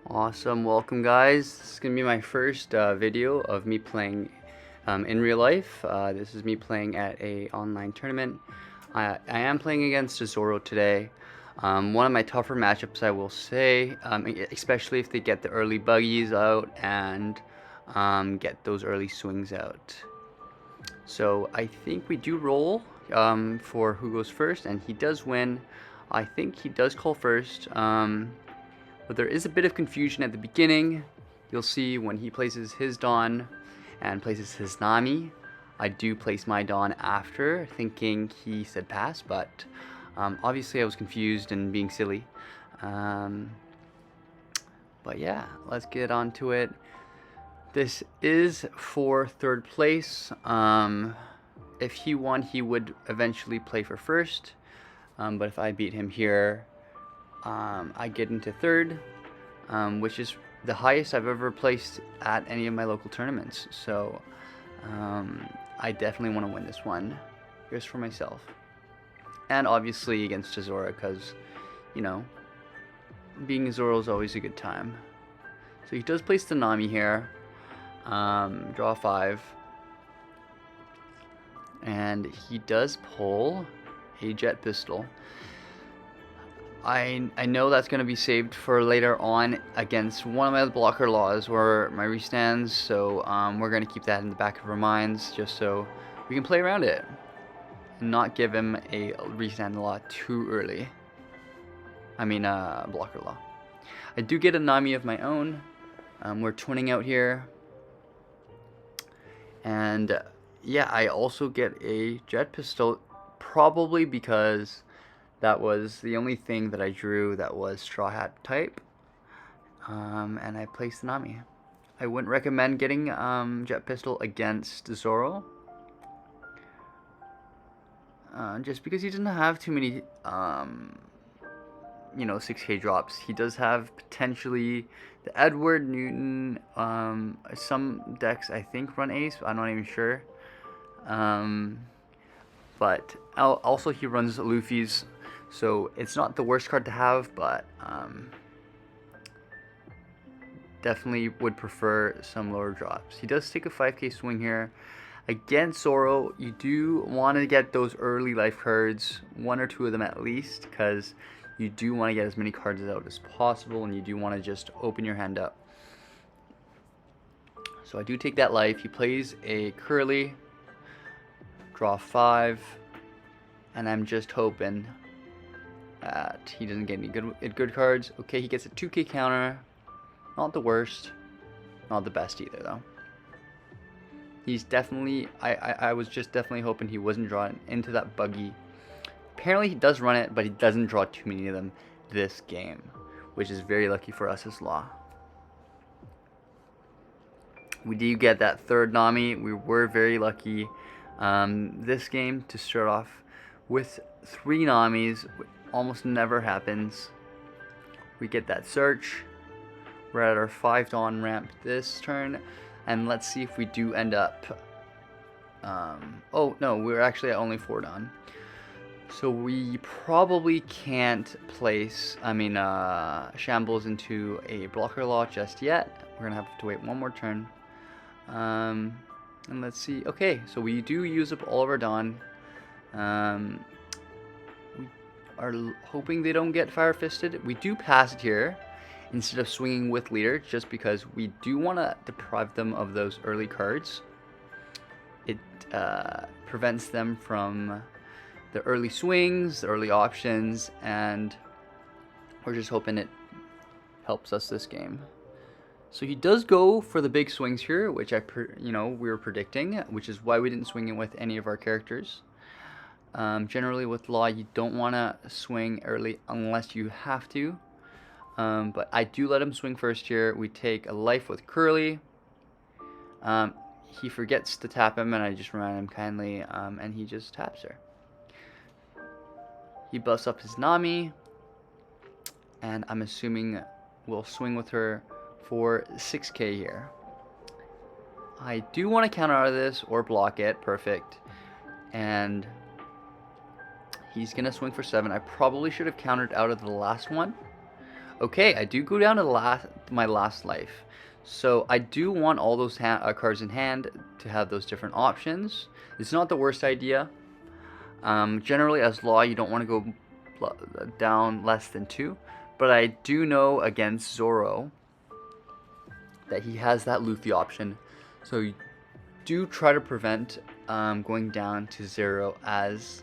Awesome, welcome guys. This is gonna be my first video of me playing in real life. This is me playing at a online tournament. I am playing against a Zoro today. One of my tougher matchups, I will say, especially if they get the early buggies out and get those early swings out. So I think we do roll for who goes first, and he does win. I think he does call first. But there is a bit of confusion at the beginning. You'll see when he places his Dawn and places his Nami. I do place my Dawn after, thinking he said pass, but obviously I was confused and being silly. But yeah, let's get on to it. This is for third place. If he won, he would eventually play for first. But if I beat him here, I get into third, which is the highest I've ever placed at any of my local tournaments. So I definitely want to win this one, just for myself. And obviously against Zoro, because, you know, being Zoro is always a good time. So he does place the Nami here, draw 5. And he does pull a jet pistol. I know that's going to be saved for later on against one of my blocker laws or my restands, so we're going to keep that in the back of our minds just so we can play around it and not give him a restand law too early. I mean blocker law. I do get a Nami of my own. We're twinning out here, and yeah, I also get a jet pistol, probably because that was the only thing that I drew that was Straw Hat type. And I placed the Nami. I wouldn't recommend getting Jet Pistol against Zoro. Just because he doesn't have too many, 6K drops. He does have potentially the Edward Newton. Some decks I think run Ace, I'm not even sure. But also he runs Luffy's. So it's not the worst card to have, but definitely would prefer some lower drops. He does take a 5K swing here. Against Zoro, you do want to get those early life cards, 1 or 2 of them at least, because you do want to get as many cards out as possible, and you do want to just open your hand up. So I do take that life. He plays a Curly, draw 5, and I'm just hoping that he doesn't get any good cards. Okay, he gets a 2K counter. Not the worst. Not the best either, though. He's definitely... I was just definitely hoping he wasn't drawn into that buggy. Apparently he does run it, but he doesn't draw too many of them this game, which is very lucky for us as Law. We do get that third Nami. We were very lucky this game to start off with 3 Namis. Almost never happens. We get that search. We're at our 5 Dawn ramp this turn, and let's see if we do end up oh no, we're actually at only 4 Dawn, so we probably can't place Shambles into a blocker law just yet. We're gonna have to wait one more turn, and let's see. Okay, so we do use up all of our Dawn. Are hoping they don't get Fire Fisted. We do pass it here instead of swinging with leader, just because we do want to deprive them of those early cards. It prevents them from the early swings, the early options, and we're just hoping it helps us this game. So he does go for the big swings here, which we were predicting, which is why we didn't swing it with any of our characters. Generally with Law, you don't want to swing early unless you have to. But I do let him swing first here. We take a life with Curly. He forgets to tap him, and I just remind him kindly, and he just taps her. He buffs up his Nami, and I'm assuming we'll swing with her for 6K here. I do want to counter out of this or block it. Perfect. And he's going to swing for 7. I probably should have countered out of the last one. Okay, I do go down to my last life. So I do want all those cards in hand to have those different options. It's not the worst idea. Generally, as law, you don't want to go down less than 2. But I do know against Zoro that he has that Luffy option. So you do try to prevent going down to 0 as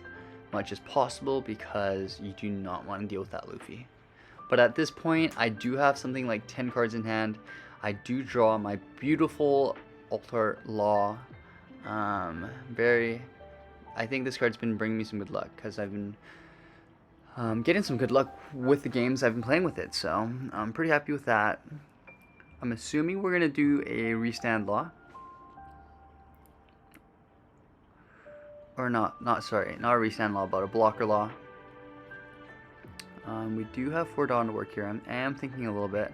much as possible, because you do not want to deal with that Luffy. But at this point, I do have something like 10 cards in hand. I do draw my beautiful Altar Law. I think this card's been bringing me some good luck, because I've been getting some good luck with the games I've been playing with it. So I'm pretty happy with that. I'm assuming we're going to do a restand law. Or not a restand law, but a blocker law. We do have 4 Dawn to work here. I am thinking a little bit.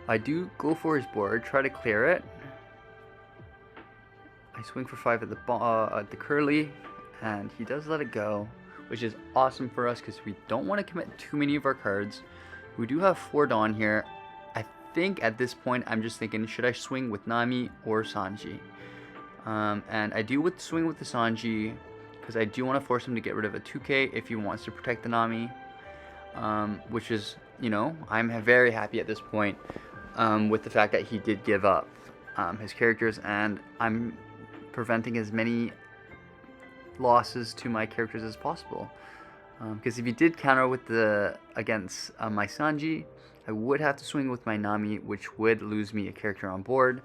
I do go for his board, try to clear it. I swing for 5 at the curly, and he does let it go, which is awesome for us because we don't want to commit too many of our cards. We do have 4 Dawn here. I think at this point I'm just thinking, should I swing with Nami or Sanji? And I do swing with the Sanji because I do want to force him to get rid of a 2K if he wants to protect the Nami. Which is, you know, I'm very happy at this point with the fact that he did give up his characters, and I'm preventing as many losses to my characters as possible. Because if he did counter with against my Sanji, I would have to swing with my Nami, which would lose me a character on board.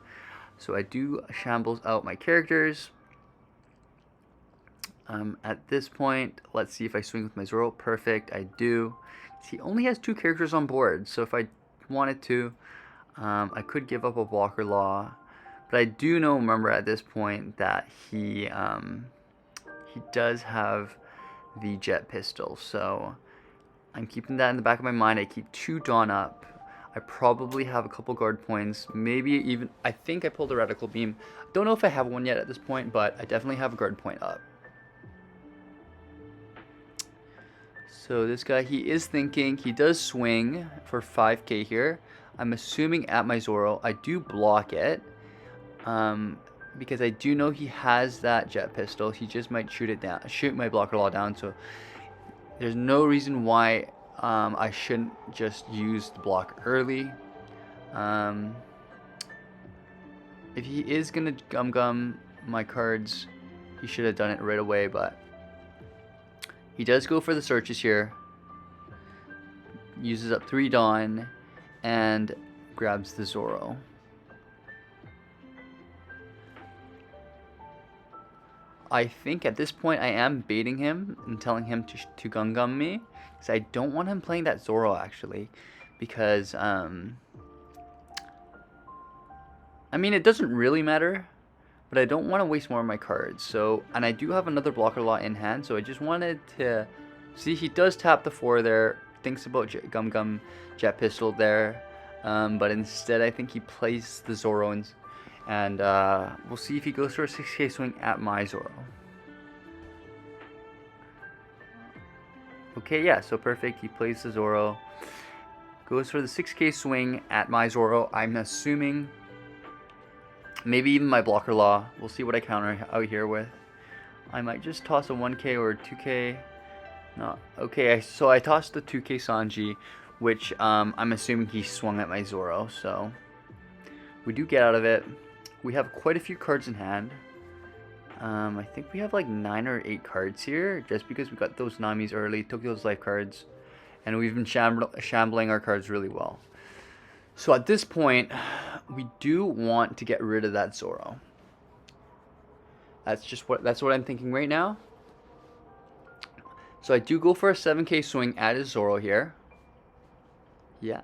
So I do shambles out my characters. At this point, let's see if I swing with my Zoro. Perfect, I do. He only has 2 characters on board, so if I wanted to, I could give up a blocker law. But I do remember at this point that he does have the jet pistol, so I'm keeping that in the back of my mind. I keep 2 Dawn up. I probably have a couple guard points, maybe even, I think I pulled a reticle beam. Don't know if I have one yet at this point, but I definitely have a guard point up. So this guy, he is thinking, he does swing for 5K here. I'm assuming at my Zoro. I do block it, because I do know he has that jet pistol. He just might shoot my blocker law down, so there's no reason why I shouldn't just use the block early. If he is gonna gum my cards, he should have done it right away, but he does go for the searches here, uses up 3 Dawn, and grabs the Zoro. I think at this point I am baiting him and telling him to gum me, because I don't want him playing that Zoro actually, because I mean, it doesn't really matter, but I don't want to waste more of my cards. So, and I do have another blocker law in hand, so I just wanted to see. He does tap the 4 there, thinks about gum jet pistol there, but instead I think he plays the Zoro, and we'll see if he goes for a 6K swing at my Zoro. Okay, yeah, so perfect. He plays the Zoro, goes for the 6K swing at my Zoro. I'm assuming maybe even my blocker law. We'll see what I counter out here with. I might just toss a 1K or a 2K. No, okay, so I tossed the 2K Sanji, which I'm assuming he swung at my Zoro. So we do get out of it. We have quite a few cards in hand. I think we have like 9 or 8 cards here, just because we got those Namis early, took those life cards, and we've been shambling our cards really well. So at this point, we do want to get rid of that Zoro. That's what I'm thinking right now. So I do go for a 7K swing at his Zoro here. Yeah.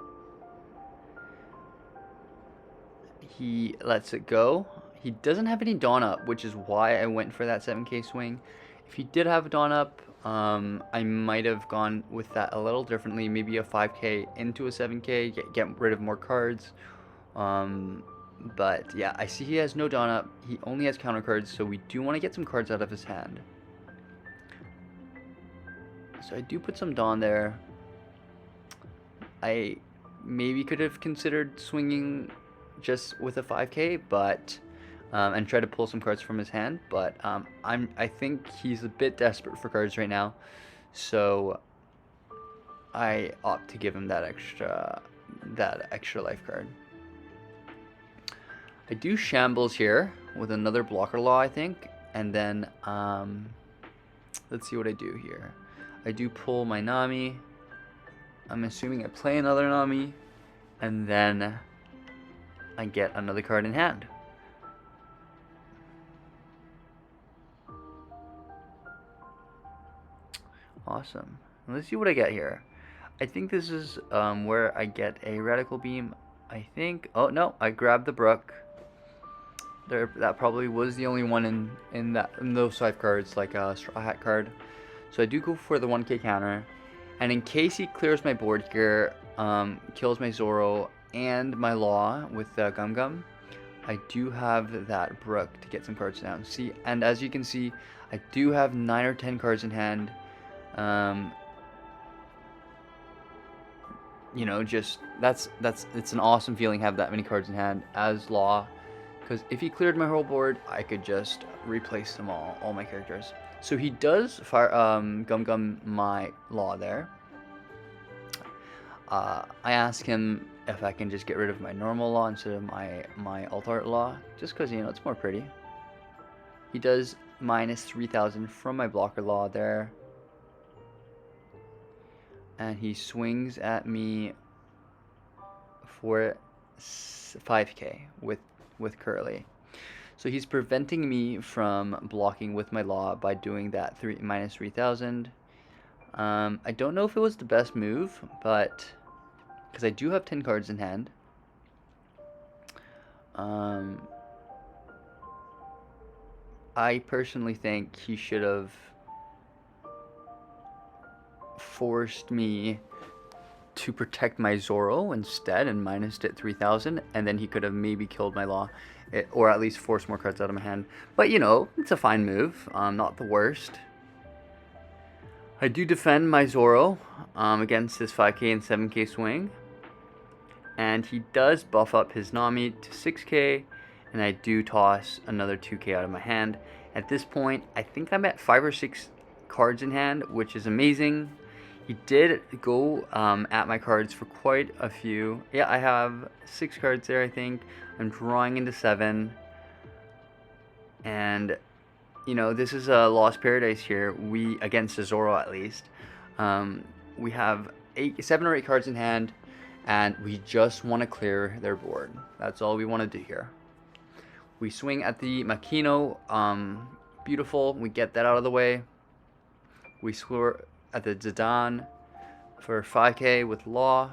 He lets it go. He doesn't have any Dawn up, which is why I went for that 7K swing. If he did have a Dawn up, I might have gone with that a little differently. Maybe a 5K into a 7K, get rid of more cards. But yeah, I see he has no Dawn up. He only has counter cards, so we do want to get some cards out of his hand. So I do put some Dawn there. I maybe could have considered swinging just with a 5k, but and try to pull some cards from his hand. But I think he's a bit desperate for cards right now, so I opt to give him that extra life card. I do shambles here with another blocker law, I think, and then let's see what I do here. I do pull my Nami. I'm assuming I play another Nami, and then I get another card in hand. Awesome. Let's see what I get here. I think this is where I get a Radical Beam. I think. Oh no! I grabbed the Brook. That probably was the only one in those 5 cards, like a Straw Hat card. So I do go for the 1k counter, and in case he clears my board here, kills my Zoro and my Law with Gum Gum, I do have that Brook to get some cards down. See, and as you can see, I do have 9 or 10 cards in hand. You know, just it's an awesome feeling to have that many cards in hand as Law, because if he cleared my whole board, I could just replace them all my characters. So he does fire Gum Gum my Law there. I ask him if I can just get rid of my normal Law instead of my Alt Art Law, just because, you know, it's more pretty. He does minus 3,000 from my blocker Law there. And he swings at me for 5k with Curly. So he's preventing me from blocking with my Law by doing that minus 3,000. I don't know if it was the best move, but because I do have 10 cards in hand. I personally think he should have forced me to protect my Zoro instead and minused it 3,000, and then he could have maybe killed my Law, or at least forced more cards out of my hand. But you know, it's a fine move, not the worst. I do defend my Zoro against this 5k and 7k swing, and he does buff up his Nami to 6k, and I do toss another 2k out of my hand. At this point, I think I'm at 5 or 6 cards in hand, which is amazing. He did go at my cards for quite a few. Yeah, I have 6 cards there, I think. I'm drawing into 7. And, you know, this is a Lost Paradise here. We, against the Zoro at least. We have 7 or 8 cards in hand, and we just want to clear their board. That's all we want to do here. We swing at the Makino. Beautiful. We get that out of the way. We score at the Zidane for 5k with Law.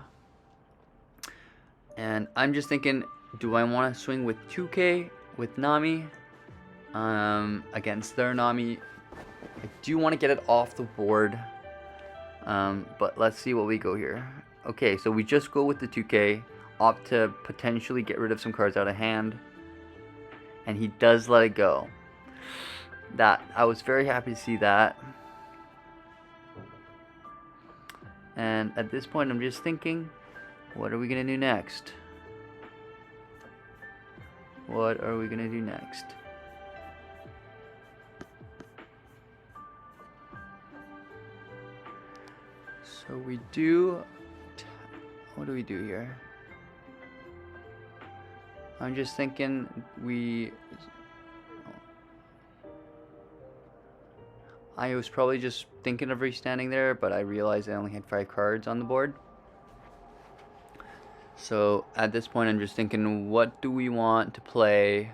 And I'm just thinking, do I want to swing with 2k with Nami against their Nami? I do want to get it off the board. But let's see what we go here. Okay, so we just go with the 2k, opt to potentially get rid of some cards out of hand. And he does let it go. I was very happy to see that. And at this point, I'm just thinking, what are we going to do next? What are we going to do next? So we do... What do we do here? I'm just thinking I was probably just thinking of restanding there, but I realized I only had 5 cards on the board. So at this point, I'm just thinking, what do we want to play?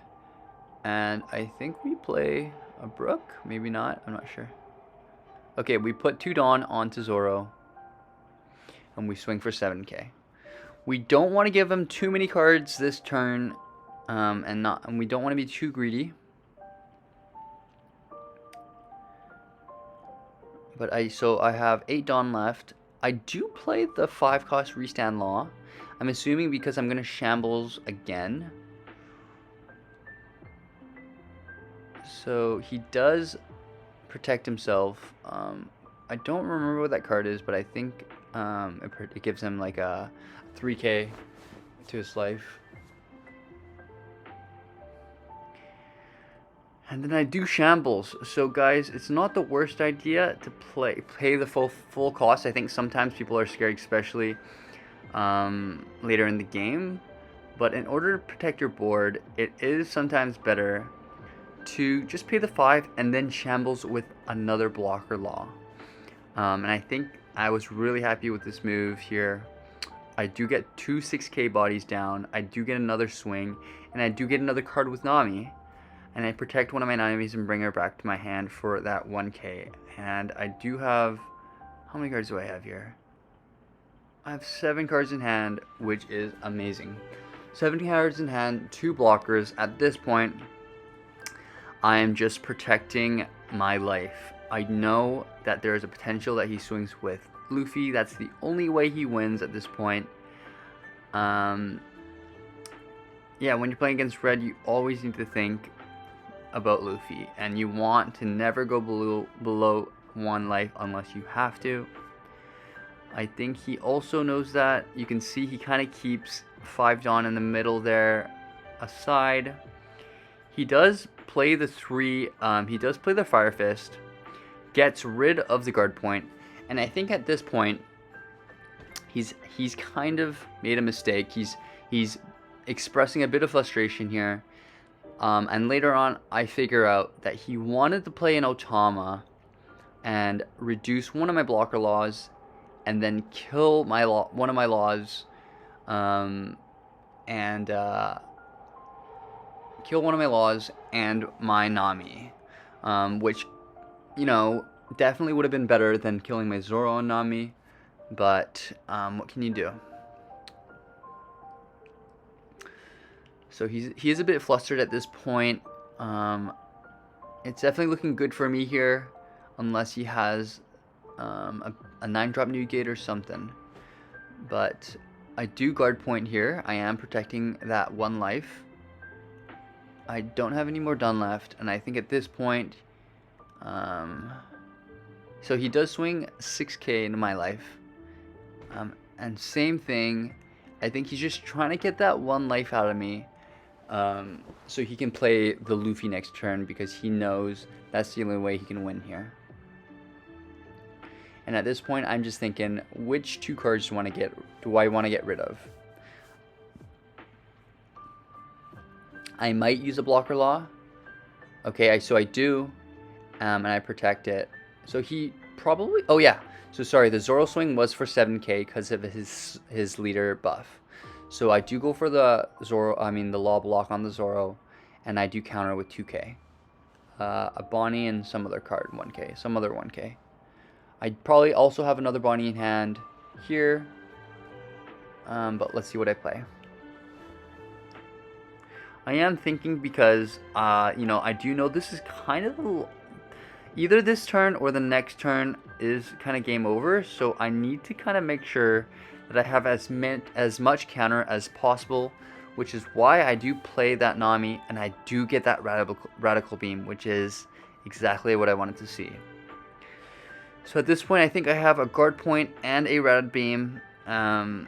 And I think we play a Brook. Maybe not. I'm not sure. Okay, we put 2 Dawn onto Zoro. And we swing for 7k. We don't want to give him too many cards this turn. And we don't want to be too greedy. But I have 8 Dawn left. I do play the 5-cost restand Law. I'm assuming because I'm gonna shambles again. So he does protect himself. I don't remember what that card is, but I think it gives him like a 3k to his life. And then I do shambles. So guys, it's not the worst idea to pay the full cost. I think sometimes people are scared, especially later in the game. But in order to protect your board, it is sometimes better to just pay the 5 and then shambles with another blocker law. And I think I was really happy with this move here. I do get 2 6k bodies down, I do get another swing, and I do get another card with Nami. And I protect one of my enemies and bring her back to my hand for that 1k. And I do have... how many cards do I have here? I have 7 cards in hand, which is amazing. 7 cards in hand, 2 blockers. At this point, I am just protecting my life. I know that there is a potential that he swings with Luffy. That's the only way he wins at this point. Yeah, when you're playing against red, you always need to think about Luffy, and you want to never go below 1 life unless you have to. I think he also knows that. You can see he kind of keeps 5 Dawn in the middle there aside. He does play the 3, he does play the Fire Fist, gets rid of the guard point, and I think at this point he's kind of made a mistake. He's expressing a bit of frustration here. And later on, I figure out that he wanted to play an Otama and reduce one of my blocker laws, and then kill my one of my laws, kill one of my laws and my Nami, which, you know, definitely would have been better than killing my Zoro and Nami, but what can you do? So he is a bit flustered at this point. It's definitely looking good for me here, unless he has a 9-drop negate or something. But I do guard point here. I am protecting that 1 life. I don't have any more done left, and I think at this point, so he does swing 6k into my life. And same thing, I think he's just trying to get that 1 life out of me. So he can play the Luffy next turn, because he knows that's the only way he can win here. And at this point, I'm just thinking, which 2 cards do I want to get rid of? I might use a blocker law. Okay, so I do, and I protect it. So he probably... oh yeah, so sorry, the Zoro swing was for 7k because of his leader buff. So I do go for the the law block on the Zoro, and I do counter with 2k. A Bonnie and some other card, 1k, some other 1k. I'd probably also have another Bonnie in hand here, but let's see what I play. I am thinking, because, you know, I do know this is kind of either this turn or the next turn is kind of game over, so I need to kind of make sure that I have as much counter as possible, which is why I do play that Nami, and I do get that radical beam, which is exactly what I wanted to see. So at this point, I think I have a guard point and a rad beam, and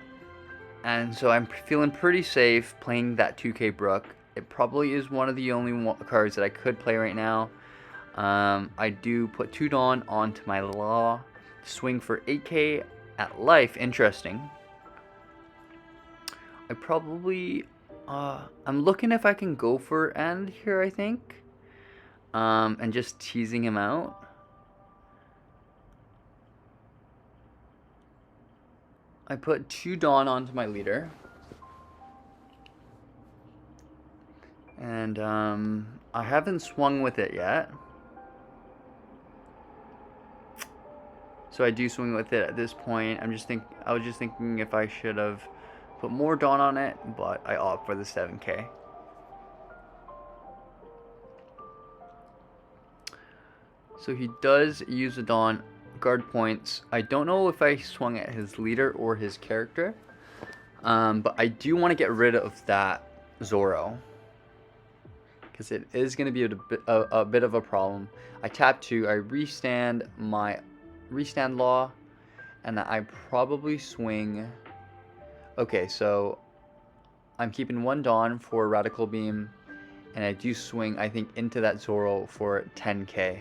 so I'm feeling pretty safe playing that 2k Brook. It probably is one of the only cards that I could play right now. I do put 2 Dawn onto my Law, swing for 8k at life. Interesting. I probably, I'm looking if I can go for end here, I think, and just teasing him out. I put 2 Dawn onto my leader, and I haven't swung with it yet, so I do swing with it at this point. I was just thinking if I should have put more Dawn on it, but I opt for the 7k. So he does use the Dawn. Guard points. I don't know if I swung at his leader or his character, but I do want to get rid of that Zoro, because it is going to be a bit of a problem. I tap 2, I restand my Law, and I probably swing Okay, so I'm keeping one Dawn for Radical Beam, and I do swing, I think, into that Zoro for 10k,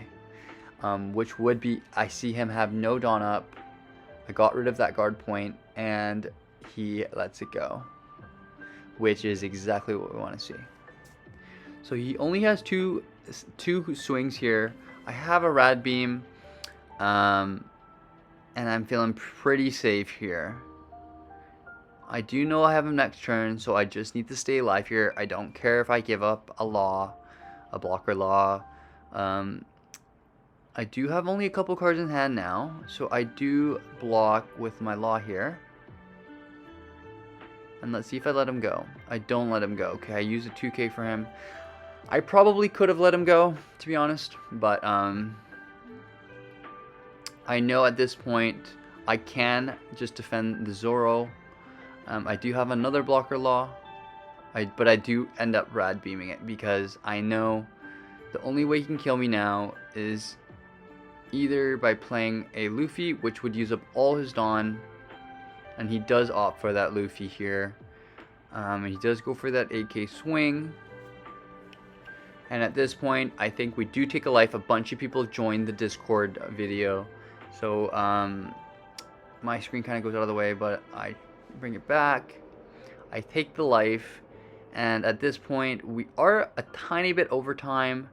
which would be, I see him have no Dawn up. I got rid of that guard point, and he lets it go, which is exactly what we want to see. So he only has two swings here. I have a Rad Beam, and I'm feeling pretty safe here. I do know I have him next turn, so I just need to stay alive here. I don't care if I give up a law, a blocker law. I do have only a couple cards in hand now, so I do block with my law here. And let's see if I let him go. I don't let him go. Okay, I use a 2k for him. I probably could have let him go, to be honest, but I know at this point I can just defend the Zoro. I do have another blocker law, but I do end up Rad Beaming it because I know the only way he can kill me now is either by playing a Luffy, which would use up all his Dawn, and he does opt for that Luffy here. And he does go for that 8k swing. And at this point, I think we do take a life. A bunch of people joined the Discord video. So my screen kind of goes out of the way, but I bring it back. I take the life. And at this point, we are a tiny bit over time.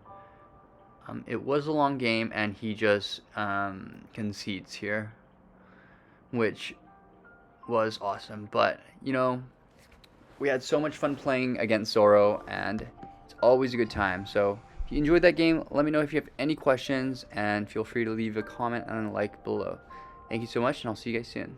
It was a long game, and he just concedes here, which was awesome. But, you know, we had so much fun playing against Zoro, and it's always a good time. So if you enjoyed that game, let me know if you have any questions, and feel free to leave a comment and a like below. Thank you so much, and I'll see you guys soon.